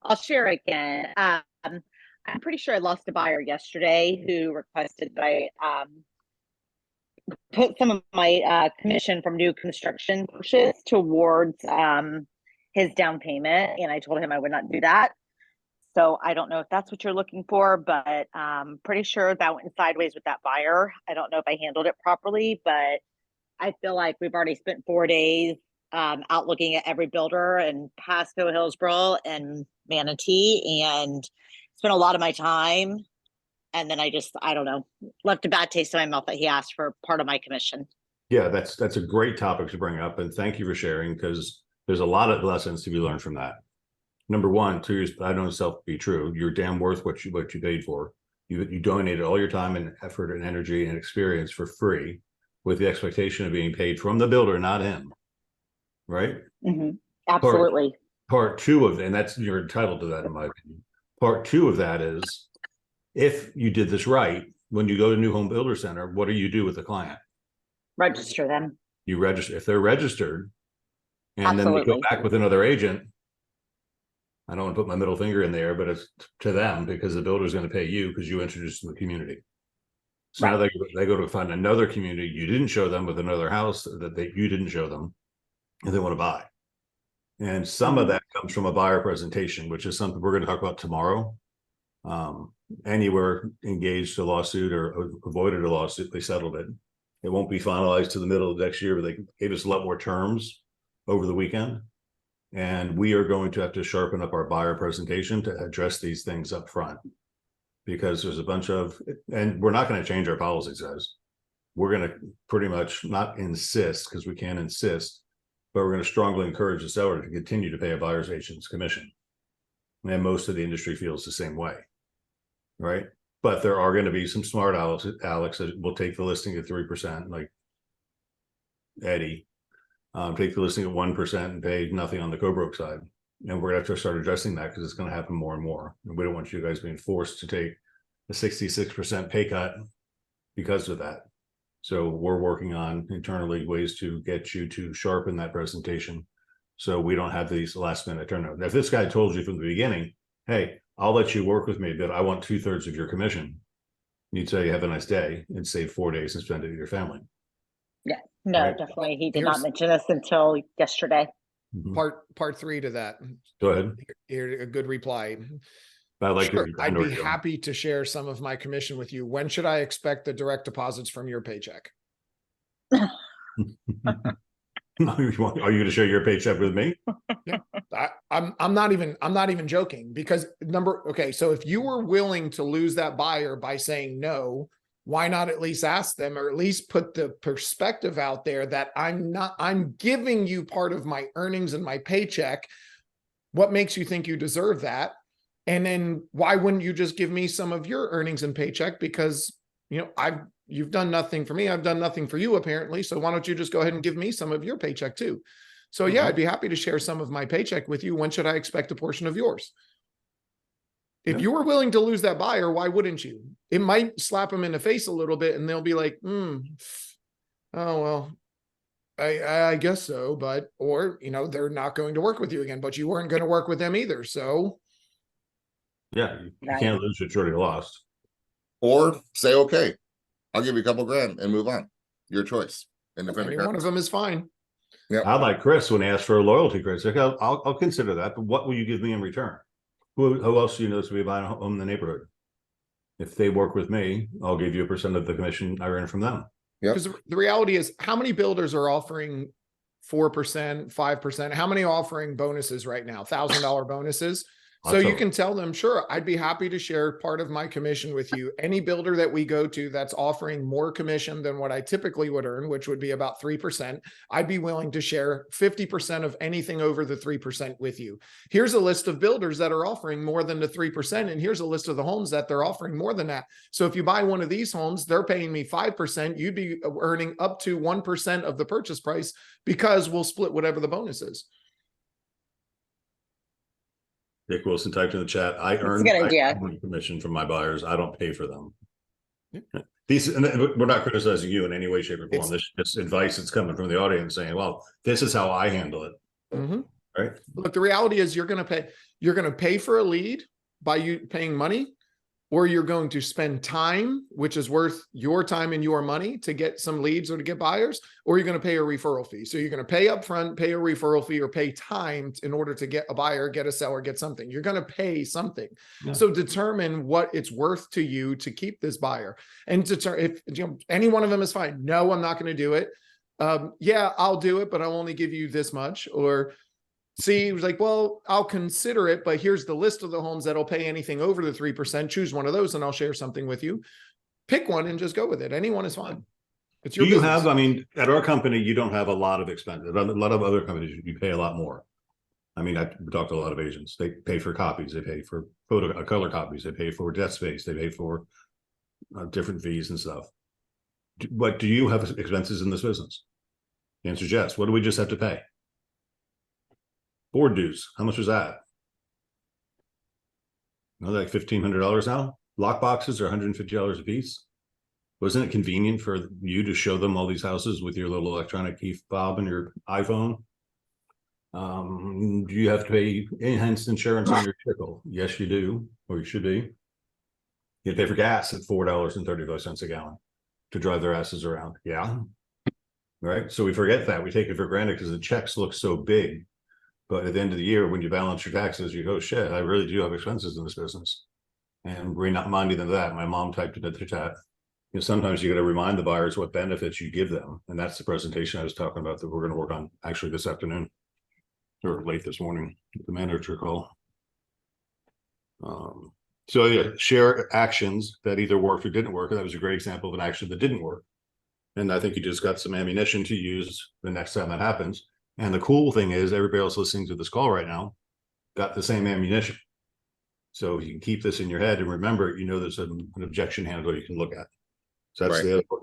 I'll share again. I'm pretty sure I lost a buyer yesterday who requested that I put some of my commission from new construction purchase towards his down payment, and I told him I would not do that. So I don't know if that's what you're looking for, but pretty sure that went sideways with that buyer. I don't know if I handled it properly, but I feel like we've already spent 4 days out looking at every builder in Pasco, Hillsborough, and Manatee, and spent a lot of my time. And then I don't know, left a bad taste in my mouth that he asked for part of my commission. Yeah, that's a great topic to bring up, and thank you for sharing, because there's a lot of lessons to be learned from that. Number one, I know itself to be true. You're damn worth what you paid for. You donated all your time and effort and energy and experience for free, with the expectation of being paid from the builder, not him. Right? Mm-hmm. Absolutely. Part two of, and that's, you're entitled to that in my opinion. Part two of that is, if you did this right, when you go to New Home Builder Center, what do you do with the client? Register them. You register. If they're registered and then they go Absolutely. back with another agent, I don't want to put my middle finger in there, but it's to them, because the builder is going to pay you because you introduced them to the community. So now they go to find another community you didn't show them, with another house that you didn't show them, and they want to buy. And some of that comes from a buyer presentation, which is something we're going to talk about tomorrow. Anywhere engaged a lawsuit or avoided a lawsuit, they settled it. It won't be finalized to the middle of next year, but they gave us a lot more terms over the weekend. And we are going to have to sharpen up our buyer presentation to address these things up front, because there's a bunch of, and we're not going to change our policies, guys. We're going to pretty much not insist, because we can't insist, but we're going to strongly encourage the seller to continue to pay a buyer's agent's commission. And most of the industry feels the same way, right? But there are going to be some smart Alex that will take the listing at 3%, like Eddie, take the listing at 1% and pay nothing on the co-broke side. And we're going to have to start addressing that, because it's going to happen more and more. And we don't want you guys being forced to take a 66% pay cut because of that. So we're working on internally ways to get you to sharpen that presentation, so we don't have these last minute turnover. Now, if this guy told you from the beginning, hey, I'll let you work with me, but I want 2/3 of your commission, you'd say, have a nice day, and save 4 days and spend it with your family. Yeah, no, Right. definitely. He did not mention this until yesterday. Part three to that. Go ahead. Here, a good reply. I like Sure, your I'd be happy to share some of my commission with you. When should I expect the direct deposits from your paycheck? Are you going to share your paycheck with me? Yeah, I'm not even joking, because so if you were willing to lose that buyer by saying no, why not at least ask them, or at least put the perspective out there that I'm giving you part of my earnings and my paycheck. What makes you think you deserve that? And then why wouldn't you just give me some of your earnings and paycheck? Because, you've done nothing for me. I've done nothing for you, apparently. So why don't you just go ahead and give me some of your paycheck too? So yeah, I'd be happy to share some of my paycheck with you. When should I expect a portion of yours? If you were willing to lose that buyer, why wouldn't you? It might slap them in the face a little bit, and they'll be like, oh, well, I guess so. But, or, they're not going to work with you again, but you weren't going to work with them either. So yeah, you can't lose what you already lost. Or say, okay, I'll give you a couple grand and move on. Your choice. any one of them is fine. Yeah, I like Chris when he asked for a loyalty, Chris. Like, I'll consider that, but what will you give me in return? Who else do you know to be buying a home in the neighborhood? If they work with me, I'll give you 1% of the commission I earn from them. Because the reality is, how many builders are offering 4%, 5%? How many are offering bonuses right now? $1,000 bonuses. So you October. can tell them, sure, I'd be happy to share part of my commission with you. Any builder that we go to that's offering more commission than what I typically would earn, which would be about 3%, I'd be willing to share 50% of anything over the 3% with you. Here's a list of builders that are offering more than the 3%. And here's a list of the homes that they're offering more than that. So if you buy one of these homes, they're paying me 5%. You'd be earning up to 1% of the purchase price because we'll split whatever the bonus is. Dick Wilson typed in the chat, I a earn good idea. commission from my buyers. I don't pay for them. Yeah. These, and we're not criticizing you in any way, shape, or form. It's- This is just advice that's coming from the audience saying, well, this is how I handle it. Mhm. Right. Look, the reality is you're going to pay for a lead by you paying money, or you're going to spend time, which is worth your time and your money to get some leads or to get buyers, or you're going to pay a referral fee. So you're going to pay up front, pay a referral fee, or pay time in order to get a buyer, get a seller, get something. You're going to pay something. Yeah. So determine what it's worth to you to keep this buyer. And if any one of them is fine. No, I'm not going to do it. Yeah, I'll do it, but I'll only give you this much. Or see, he was like, well, I'll consider it, but here's the list of the homes that'll pay anything over the 3%. Choose one of those and I'll share something with you. Pick one and just go with it. Anyone is fine. It's Do your you business. have, I mean, at our company, you don't have a lot of expenses. A lot of other companies, you pay a lot more. I mean, I talked to a lot of agents. They pay for copies. They pay for color copies. They pay for desk space. They pay for different fees and stuff. But do you have expenses in this business? The answer is yes. What do we just have to pay? Board dues. How much was that? Like $1,500 now. Lock boxes are $150 a piece. Wasn't it convenient for you to show them all these houses with your little electronic key fob and your iPhone? Do you have to pay enhanced insurance on your vehicle? Yes, you do, or you should be. You pay for gas at $4.35 a gallon to drive their asses around. Yeah. Right. So we forget that. We take it for granted because the checks look so big. But at the end of the year, when you balance your taxes, you go, shit, I really do have expenses in this business. And reminding them of that, my mom typed it at the chat. Sometimes you got to remind the buyers what benefits you give them. And that's the presentation I was talking about that we're going to work on actually this afternoon or late this morning, the manager call. So yeah, share actions that either worked or didn't work. That was a great example of an action that didn't work. And I think you just got some ammunition to use the next time that happens. And the cool thing is everybody else listening to this call right now got the same ammunition. So you can keep this in your head and remember, there's an objection handler you can look at. So that's Right. the other part.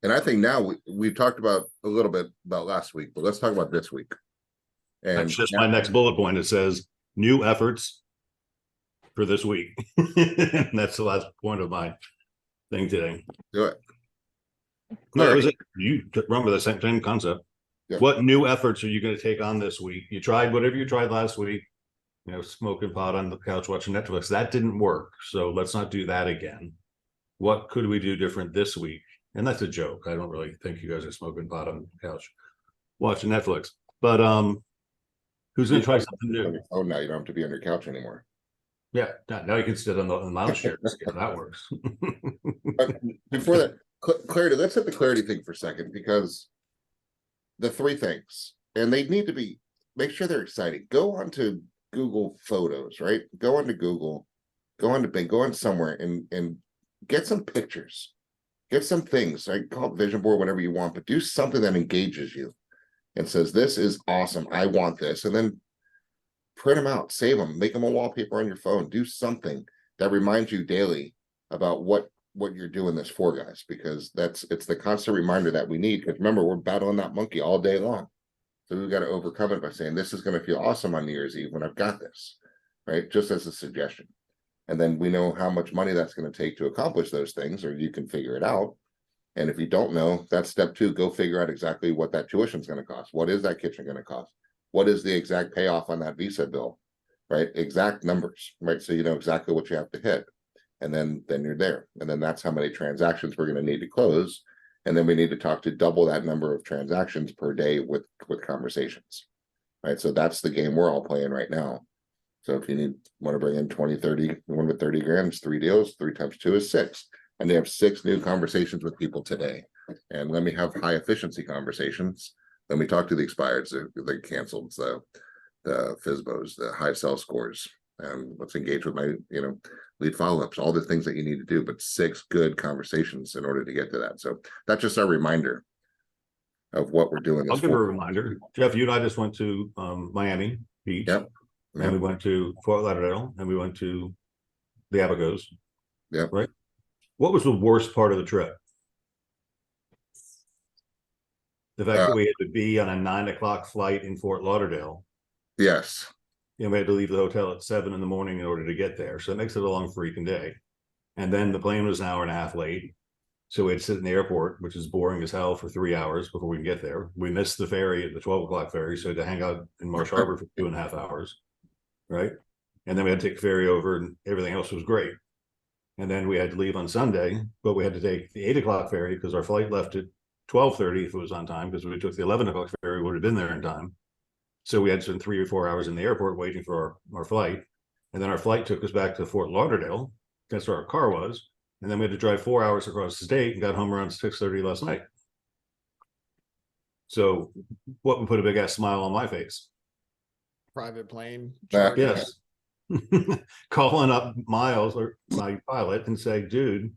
And I think now we've talked about a little bit about last week, but let's talk about this week. And That's just my next bullet point. It says new efforts for this week. And that's the last point of my thing today. do it. No, that was it. You remember the same concept. Yeah. What new efforts are you going to take on this week? You tried whatever you tried last week, smoking pot on the couch watching Netflix. That didn't work. So let's not do that again. What could we do different this week? And that's a joke. I don't really think you guys are smoking pot on the couch watching Netflix. But who's going to try something new? Oh, now you don't have to be on your couch anymore. Yeah, now you can sit on the lounge chair and see how that works. But before that, clarity, let's hit the clarity thing for a second, because the three things, and they need to be, make sure they're exciting. Go onto Google Photos, right? Go onto Google, go onto Bing, go on somewhere and get some pictures, get some things, right? Call it vision board, whatever you want, but do something that engages you and says, this is awesome. I want this. And then print them out, save them, make them a wallpaper on your phone, do something that reminds you daily about what you're doing this for, guys, because it's the constant reminder that we need. Because remember, we're battling that monkey all day long. So we've got to overcome it by saying, this is going to feel awesome on New Year's Eve when I've got this, right? Just as a suggestion. And then we know how much money that's going to take to accomplish those things, or you can figure it out. And if you don't know, that's step 2, go figure out exactly what that tuition is going to cost. What is that kitchen going to cost? What is the exact payoff on that visa bill, right? Exact numbers, right? So you know exactly what you have to hit. And then you're there. And then that's how many transactions we're going to need to close. And then we need to talk to double that number of transactions per day with conversations, right? So that's the game we're all playing right now. So if you want to bring in 20, 30, one with 30 grand, it's 3 deals, 3 times 2 is 6. And they have 6 new conversations with people today. And let me have high efficiency conversations. Let me talk to the expireds, they canceled. So the FSBOs, the high sell scores, and let's engage with my, lead follow-ups, all the things that you need to do, but 6 good conversations in order to get to that. So that's just our reminder of what we're doing. I'll This give her a fall. reminder. Jeff, you and I just went to Miami Beach. Yep. And we went to Fort Lauderdale, and we went to the Abacos. Yep. Right. What was the worst part of the trip? The fact that we had to be on a 9 o'clock flight in Fort Lauderdale. Yes. And we had to leave the hotel at 7 in the morning in order to get there. So it makes it a long freaking day. And then the plane was an hour and a half late. So we had to sit in the airport, which is boring as hell, for 3 hours before we can get there. We missed the ferry at the 12 o'clock ferry. So we had to hang out in Marsh Harbor for 2.5 hours. Right. And then we had to take the ferry over, and everything else was great. And then we had to leave on Sunday, but we had to take the 8 o'clock ferry because our flight left at 12:30 if it was on time, because we took the 11 o'clock ferry, we would have been there in time. So we had to spend 3 or 4 hours in the airport waiting for our flight. And then our flight took us back to Fort Lauderdale. That's where our car was. And then we had to drive 4 hours across the state and got home around 6:30 last night. So what would put a big ass smile on my face? Private plane. That- Yes. Calling up Miles, or my pilot, and say, dude,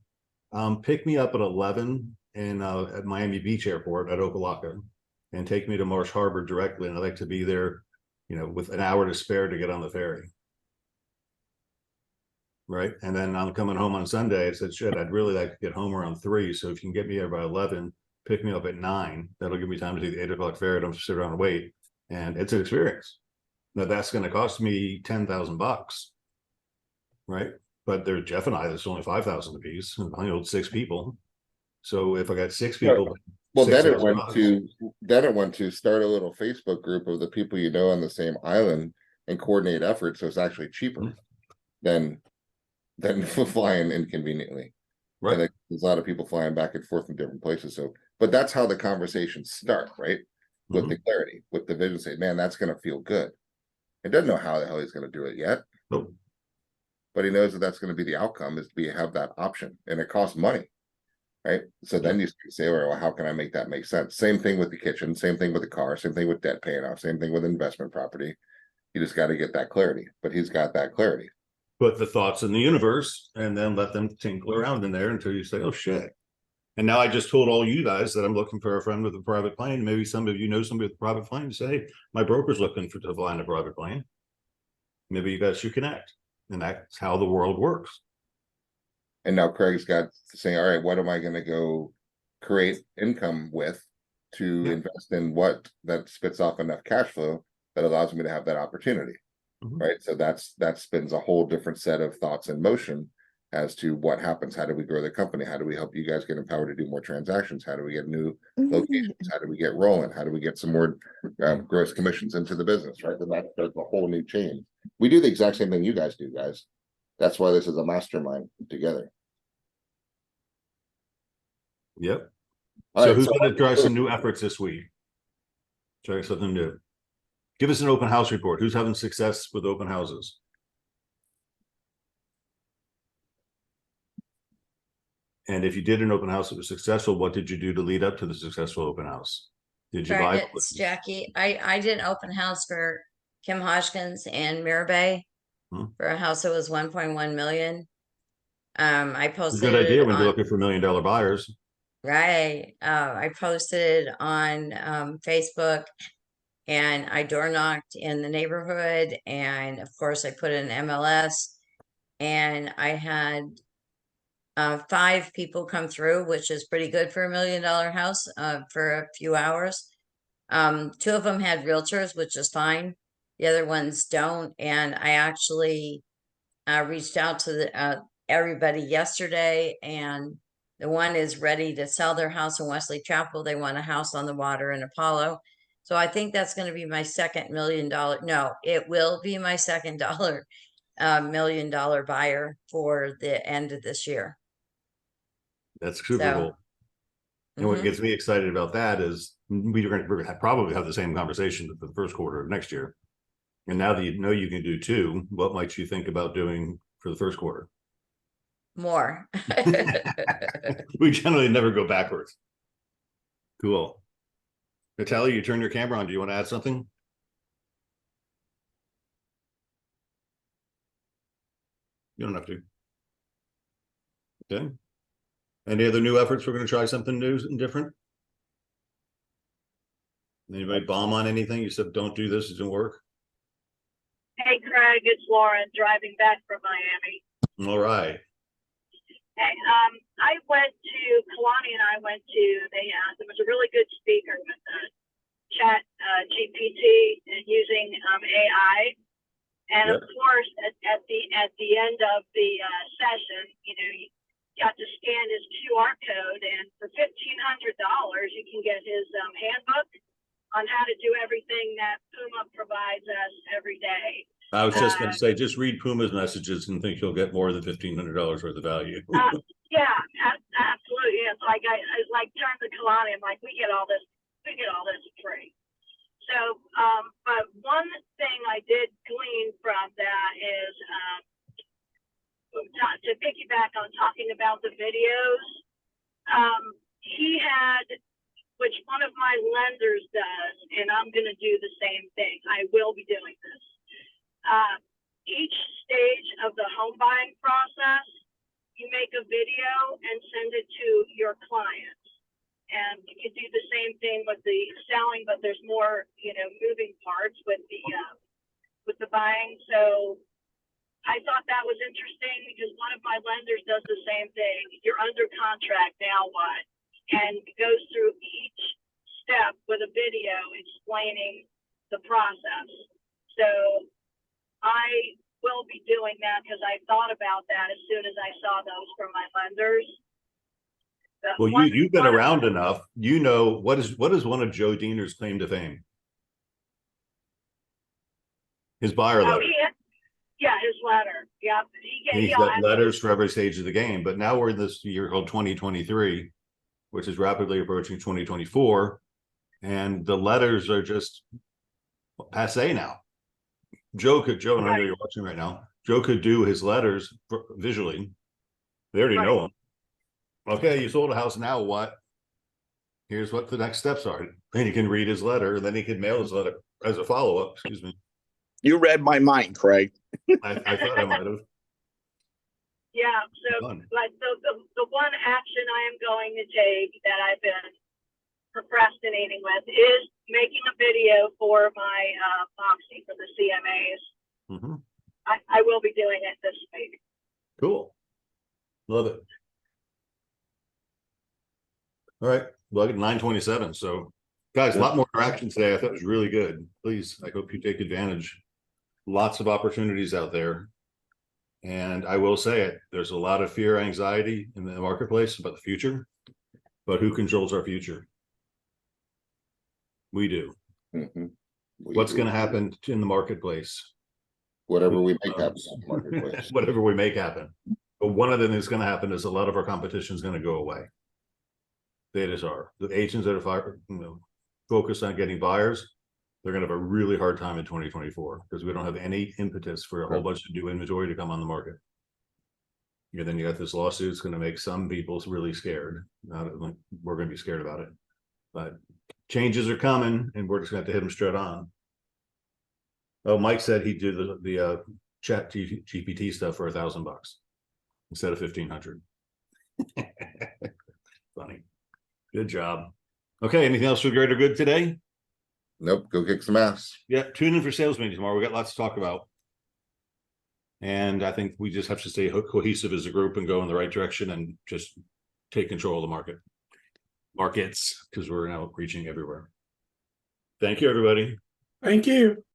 pick me up at 11 in at Miami Beach Airport at Opa-locka and take me to Marsh Harbor directly. And I'd like to be there, with an hour to spare to get on the ferry. Right. And then I'm coming home on Sunday. I said, shit, I'd really like to get home around 3. So if you can get me there by 11, pick me up at 9. That'll give me time to do the 8 o'clock ferry. I don't have to sit around and wait. And it's an experience. Now that's going to cost me $10,000. Right. But there's Jeff and I, that's only 5,000 a piece, and I know 6 people. So if I got 6 people, Well, then it $6,000. went to start a little Facebook group of the people on the same island and coordinate efforts, so it's actually cheaper than flying inconveniently. Right. And there's a lot of people flying back and forth from different places. So, but that's how the conversations start, right? With the clarity, with the vision, say, man, that's going to feel good. He doesn't know how the hell he's going to do it yet. Nope. But he knows that that's going to be the outcome, is to have that option, and it costs money. Right. So then you say, well, how can I make that make sense? Same thing with the kitchen, same thing with the car, same thing with debt paying off, same thing with investment property. You just got to get that clarity, but he's got that clarity. Put the thoughts in the universe and then let them tinkle around in there until you say, oh shit. And now I just told all you guys that I'm looking for a friend with a private plane. Maybe some of you know somebody with a private plane. Say, hey, my broker's looking to fly in a private plane. Maybe you guys should connect. And that's how the world works. And now Craig's got to say, all right, what am I going to go create income with to invest in what that spits off enough cash flow that allows me to have that opportunity. Right. So that spins a whole different set of thoughts in motion as to what happens. How do we grow the company? How do we help you guys get empowered to do more transactions? How do we get new locations? How do we get rolling? How do we get some more gross commissions into the business? Right. Then that does a whole new chain. We do the exact same thing you guys do, guys. That's why this is a mastermind together. Yep. All So right, who's going to try some new efforts this week? Try something new. Give us an open house report. Who's having success with open houses? And if you did an open house that was successful, what did you do to lead up to the successful open house? Did you Sorry, buy? it's Jackie. I did an open house for Kim Hodgkins and Mirabay for a house that was 1.1 million. I It's a posted good idea it when on, you're looking for $1 million buyers. right. I posted on Facebook, and I door knocked in the neighborhood, and of course I put in MLS, and I had 5 people come through, which is pretty good for $1 million house for a few hours. 2 of them had realtors, which is fine. The other ones don't. And I actually reached out to everybody yesterday, and the one is ready to sell their house in Wesley Chapel. They want a house on the water in Apollo. So I think that's going to be my second $1 million. No, it will be my second $1 million buyer for the end of this year. That's super So, cool. And what gets me excited about that is we're going to probably have the same conversation for the first quarter of next year. And now that you know you can do 2, what might you think about doing for the first quarter? more. We generally never go backwards. Cool. Natalia, you turn your camera on. Do you want to add something? You don't have to. Okay. Any other new efforts? We're gonna try something new and different. Anybody bomb on anything? You said, don't do this, it didn't work. Hey, Craig, it's Lauren driving back from Miami. All right. Hey, I went to, Kalani and I went to, there was a really good speaker with chat GPT and using AI. And of course, at the end of the session, you got to scan his QR code, and for $1,500, you can get his handbook on how to do everything that Puma provides us every day. I was just going to say, just read Puma's messages and think you'll get more than $1,500 worth of value. Yeah, absolutely. It's like I like turned to Kalani. I'm like, we get all this free. So, but one thing I did glean from that is to piggyback on talking about the videos. He had, which one of my lenders does, and I'm going to do the same thing. I will be doing this. Each stage of the home buying process, you make a video and send it to your clients. And you can do the same thing with the selling, but there's more, moving parts with the buying. So I thought that was interesting because one of my lenders does the same thing. You're under contract, now what? And goes through each step with a video explaining the process. So I will be doing that because I thought about that as soon as I saw those from my lenders. Well, you've been around enough. You know, what is one of Joe Diener's claim to fame? His buyer letter. His letter. Yeah. He's got letters for every stage of the game. But now we're in this year called 2023, which is rapidly approaching 2024. And the letters are just passe now. Joe, and I know you're watching right now, Joe could do his letters visually. They already know them. Okay, you sold a house, now what? Here's what the next steps are. And he can read his letter, and then he can mail his letter as a follow-up. Excuse me. You read my mind, Craig. I thought I might have. Yeah, so but the one action I am going to take that I've been procrastinating with is making a video for my Moxie for the CMAs. Mm-hmm. I will be doing it this week. Cool. Love it. All right. Well, I get 9:27. So, guys, a lot more interaction today. I thought it was really good. Please, I hope you take advantage. Lots of opportunities out there. And I will say it, there's a lot of fear, anxiety in the marketplace about the future. But who controls our future? We do. Mm-hmm. What's going to happen in the marketplace? Whatever we make happen in the marketplace. Whatever we make happen. But one of the things going to happen is a lot of our competition is going to go away. They just are. The agents that are focused on getting buyers, they're going to have a really hard time in 2024 because we don't have any impetus for a whole bunch of new inventory to come on the market. And then you got this lawsuit. It's going to make some people really scared. Not like we're going to be scared about it, but changes are coming, and we're just going to have to hit them straight on. Oh, Mike said he'd do the chat GPT stuff for $1,000 instead of 1,500. Funny. Good job. Okay, anything else for greater good today? Nope, go kick some ass. Yeah, tune in for sales meeting tomorrow. We got lots to talk about. And I think we just have to stay cohesive as a group and go in the right direction and just take control of the markets, because we're now reaching everywhere. Thank you, everybody. Thank you.